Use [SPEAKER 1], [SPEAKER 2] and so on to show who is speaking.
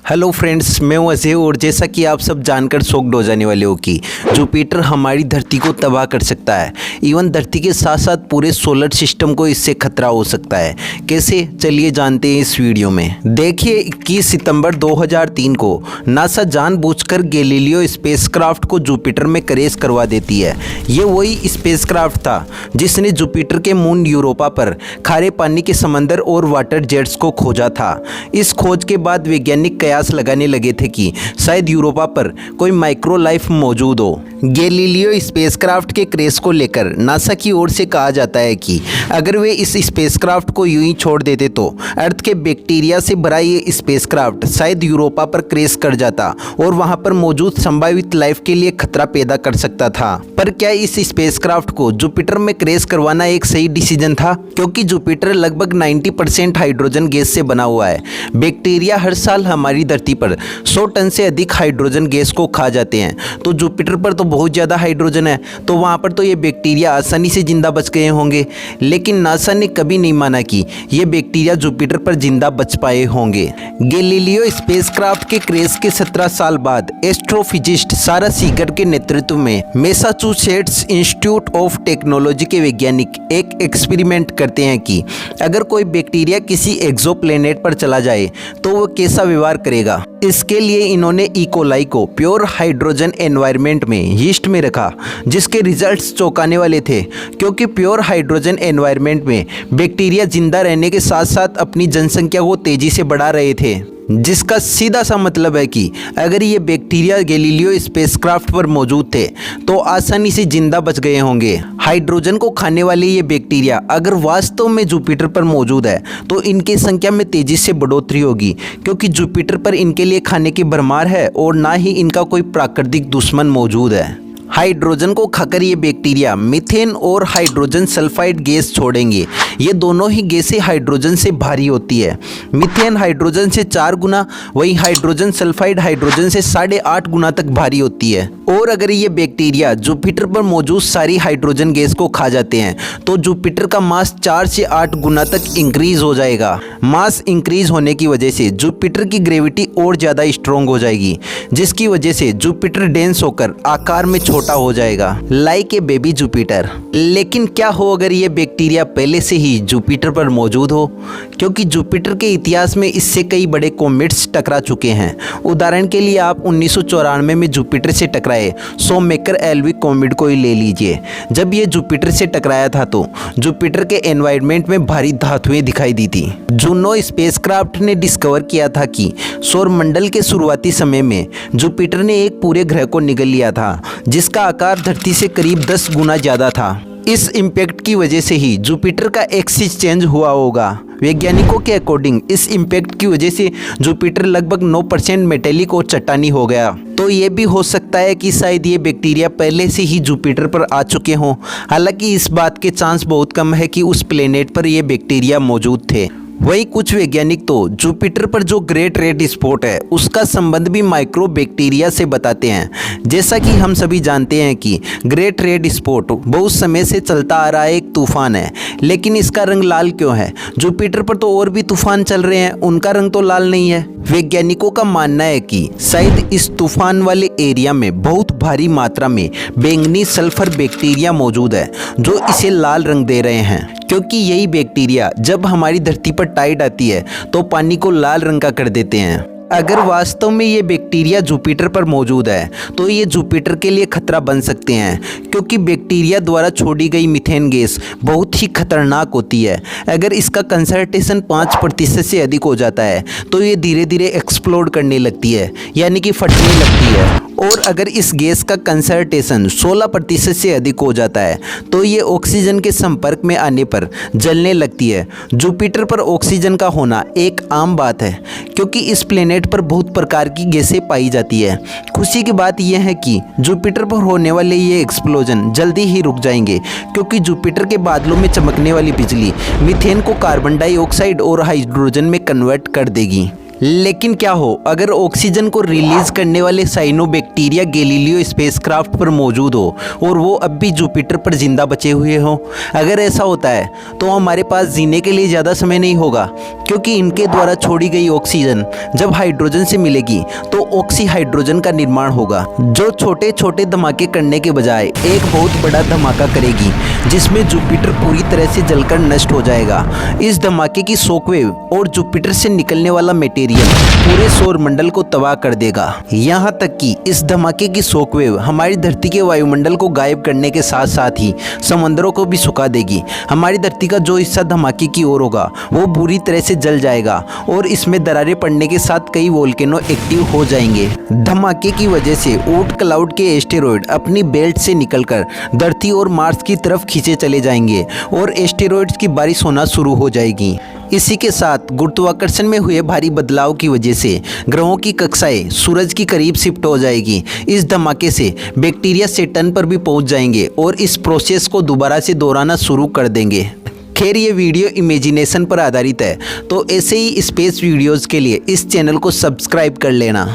[SPEAKER 1] Hello friends, मैं हूं अजय और जैसा कि आप सब जानकर शॉक्ड हो जाने वाले हो कि जुपिटर हमारी धरती को तबाह कर सकता है। इवन धरती के साथ साथ पूरे सोलर सिस्टम को इससे खतरा हो सकता है। कैसे, चलिए जानते हैं इस वीडियो में। देखिए, 21 सितंबर 2003 को नासा जानबूझकर गैलीलियो स्पेसक्राफ्ट को जुपिटर में क्रैश करवा देती है। ये वही स्पेसक्राफ्ट था जिसने जुपिटर के मून यूरोपा पर खारे पानी के समंदर और वाटर जेट्स को खोजा था। इस खोज के बाद वैज्ञानिक कयास लगाने लगे थे कि शायद यूरोपा पर कोई माइक्रो लाइफ मौजूद हो। गैलीलियो स्पेसक्राफ्ट के क्रैश को लेकर नासा की ओर से कहा जाता है कि अगर वे इस स्पेसक्राफ्ट को यूं ही छोड़ देते तो अर्थ के बैक्टीरिया से भरा ये स्पेसक्राफ्ट शायद यूरोपा पर क्रैश कर जाता और वहां पर मौजूद संभावित लाइफ के लिए खतरा पैदा कर सकता था। पर क्या इस स्पेसक्राफ्ट को जुपिटर में क्रैश करवाना एक सही डिसीजन था? क्योंकि जुपिटर लगभग 90% हाइड्रोजन गैस से बना हुआ है। बैक्टीरिया हर साल हमारी धरती पर 100 टन से अधिक हाइड्रोजन गैस को खा जाते हैं, तो जुपिटर पर तो बहुत ज़्यादा हाइड्रोजन है, तो वहाँ पर तो ये बैक्टीरिया आसानी से जिंदा बच गए होंगे। लेकिन नासा ने कभी नहीं माना कि ये बैक्टीरिया जुपिटर पर जिंदा बच पाए होंगे। गैलीलियो स्पेसक्राफ्ट के क्रैश के 17 साल बाद एस्ट्रोफिजिस्ट सारा सीगर के नेतृत्व में मैसाचुसेट्स इंस्टीट्यूट ऑफ टेक्नोलॉजी के वैज्ञानिक एक एक्सपेरिमेंट करते हैं कि अगर कोई बैक्टीरिया किसी एक्सोप्लैनेट पर चला जाए तो वो कैसा व्यवहार करेगा। इसके लिए इन्होंने ई कोलाई को प्योर हाइड्रोजन एनवायरनमेंट में यीस्ट में रखा, जिसके रिजल्ट्स चौंकाने वाले थे, क्योंकि प्योर हाइड्रोजन एनवायरनमेंट में बैक्टीरिया जिंदा रहने के साथ साथ अपनी जनसंख्या को तेजी से बढ़ा रहे थे, जिसका सीधा सा मतलब है कि अगर ये बैक्टीरिया गैलीलियो स्पेसक्राफ्ट पर मौजूद थे तो आसानी से जिंदा बच गए होंगे। हाइड्रोजन को खाने वाले ये बैक्टीरिया अगर वास्तव में जुपिटर पर मौजूद है तो इनकी संख्या में तेजी से बढ़ोतरी होगी, क्योंकि जुपिटर पर इनके लिए खाने की भरमार है और ना ही इनका कोई प्राकृतिक दुश्मन मौजूद है। हाइड्रोजन को खाकर ये बैक्टीरिया मीथेन और हाइड्रोजन सल्फाइड गैस छोड़ेंगे। ये दोनों ही गैसें हाइड्रोजन से भारी होती है। मीथेन हाइड्रोजन से 4 गुना, वही हाइड्रोजन सल्फाइड हाइड्रोजन से 8.5 गुना तक भारी होती है। और अगर ये बैक्टीरिया जुपिटर पर मौजूद सारी हाइड्रोजन गैस को खा जाते हैं तो जुपिटर का मास 4 से 8 गुना तक इंक्रीज हो जाएगा। मास इंक्रीज होने की वजह से जुपिटर की ग्रेविटी और ज़्यादा स्ट्रॉन्ग हो जाएगी, जिसकी वजह से जुपिटर डेंस होकर आकार में छोटा हो जाएगा, लाइक ए बेबी जुपिटर। लेकिन क्या हो अगर ये बैक्टीरिया पहले से ही जुपिटर पर मौजूद हो? क्योंकि जुपिटर के इतिहास में इससे कई बड़े कॉमेट्स टकरा चुके हैं। उदाहरण के लिए आप 1994 में जुपिटर से टकराए शोमेकर एल्विक कॉमेट को ही ले लीजिए। जब ये जुपिटर से टकराया था तो जुपिटर के एनवायरनमेंट में भारी धातुएं दिखाई दी थी। जूनो स्पेसक्राफ्ट ने डिस्कवर किया था कि सौरमंडल के शुरुआती समय में जुपिटर ने एक पूरे ग्रह को निगल लिया था, जिसका आकार धरती से करीब 10 गुना ज़्यादा था। इस इम्पैक्ट की वजह से ही जुपिटर का एक्सिस चेंज हुआ होगा। वैज्ञानिकों के अकॉर्डिंग इस इम्पैक्ट की वजह से जुपिटर लगभग 9% मेटेलिक और चट्टानी हो गया। तो ये भी हो सकता है कि शायद ये बैक्टीरिया पहले से ही जुपिटर पर आ चुके हों। हालांकि इस बात के चांस बहुत कम है कि उस प्लेनेट पर ये बैक्टीरिया मौजूद थे। वही कुछ वैज्ञानिक तो जुपिटर पर जो ग्रेट रेड स्पॉट है उसका संबंध भी माइक्रो बैक्टीरिया से बताते हैं। जैसा कि हम सभी जानते हैं कि ग्रेट रेड स्पॉट बहुत समय से चलता आ रहा है एक तूफान है, लेकिन इसका रंग लाल क्यों है? जुपिटर पर तो और भी तूफान चल रहे हैं, उनका रंग तो लाल नहीं है। वैज्ञानिकों का मानना है कि शायद इस तूफान वाले एरिया में बहुत भारी मात्रा में बैंगनी सल्फर बैक्टीरिया मौजूद है जो इसे लाल रंग दे रहे हैं, क्योंकि यही बैक्टीरिया जब हमारी धरती पर टाइड आती है तो पानी को लाल रंग का कर देते हैं। अगर वास्तव में ये बैक्टीरिया जुपिटर पर मौजूद है तो ये जुपिटर के लिए खतरा बन सकते हैं, क्योंकि बैक्टीरिया द्वारा छोड़ी गई मीथेन गैस बहुत ही खतरनाक होती है। अगर इसका कंसंट्रेशन 5% से अधिक हो जाता है तो ये धीरे धीरे एक्सप्लोड करने लगती है, यानी कि फटने लगती है। और अगर इस गैस का कंसंट्रेशन 16% से अधिक हो जाता है तो ये ऑक्सीजन के संपर्क में आने पर जलने लगती है। जुपिटर पर ऑक्सीजन का होना एक आम बात है, क्योंकि इस प्लेनेट पर बहुत प्रकार की गैसें पाई जाती है। खुशी की बात यह है कि जुपिटर पर होने वाले ये एक्सप्लोजन जल्दी ही रुक जाएंगे, क्योंकि जुपिटर के बादलों में चमकने वाली बिजली मीथेन को कार्बन डाइऑक्साइड और हाइड्रोजन में कन्वर्ट कर देगी। लेकिन क्या हो अगर ऑक्सीजन को रिलीज करने वाले साइनोबैक्टीरिया गैलीलियो स्पेसक्राफ्ट पर मौजूद हो और वो अब भी जुपिटर पर जिंदा बचे हुए हो। अगर ऐसा होता है तो हमारे पास जीने के लिए ज़्यादा समय नहीं होगा, क्योंकि इनके द्वारा छोड़ी गई ऑक्सीजन जब हाइड्रोजन से मिलेगी तो ऑक्सी हाइड्रोजन का निर्माण होगा, जो छोटे छोटे धमाके करने के बजाय एक बहुत बड़ा धमाका करेगी, जिसमें जुपिटर पूरी तरह से जलकर नष्ट हो जाएगा। इस धमाके की शॉकवेव और जुपिटर से निकलने वाला मटेरियल पूरे सौर मंडल को तबाह कर देगा। यहाँ तक कि इस धमाके की शॉकवेव हमारी धरती के वायुमंडल को गायब करने के साथ साथ ही समंदरों को भी सुखा देगी। हमारी धरती का जो हिस्सा धमाके की ओर होगा वो बुरी तरह से जल जाएगा और इसमें दरारें पड़ने के साथ कई वोल्केनो एक्टिव हो जाएंगे। धमाके की वजह से ऊट क्लाउड के एस्टेरॉयड अपनी बेल्ट से निकलकर धरती और मार्स की तरफ खींचे चले जाएंगे और एस्टेरॉयड्स की बारिश होना शुरू हो जाएगी। इसी के साथ गुरुत्वाकर्षण में हुए भारी बदलाव की वजह से ग्रहों की कक्षाएं सूरज की करीब शिफ्ट हो जाएगी। इस धमाके से बैक्टीरिया सैटर्न पर भी पहुंच जाएंगे और इस प्रोसेस को दोबारा से दोहराना शुरू कर देंगे। खैर ये वीडियो इमेजिनेशन पर आधारित है, तो ऐसे ही स्पेस वीडियोज़ के लिए इस चैनल को सब्सक्राइब कर लेना।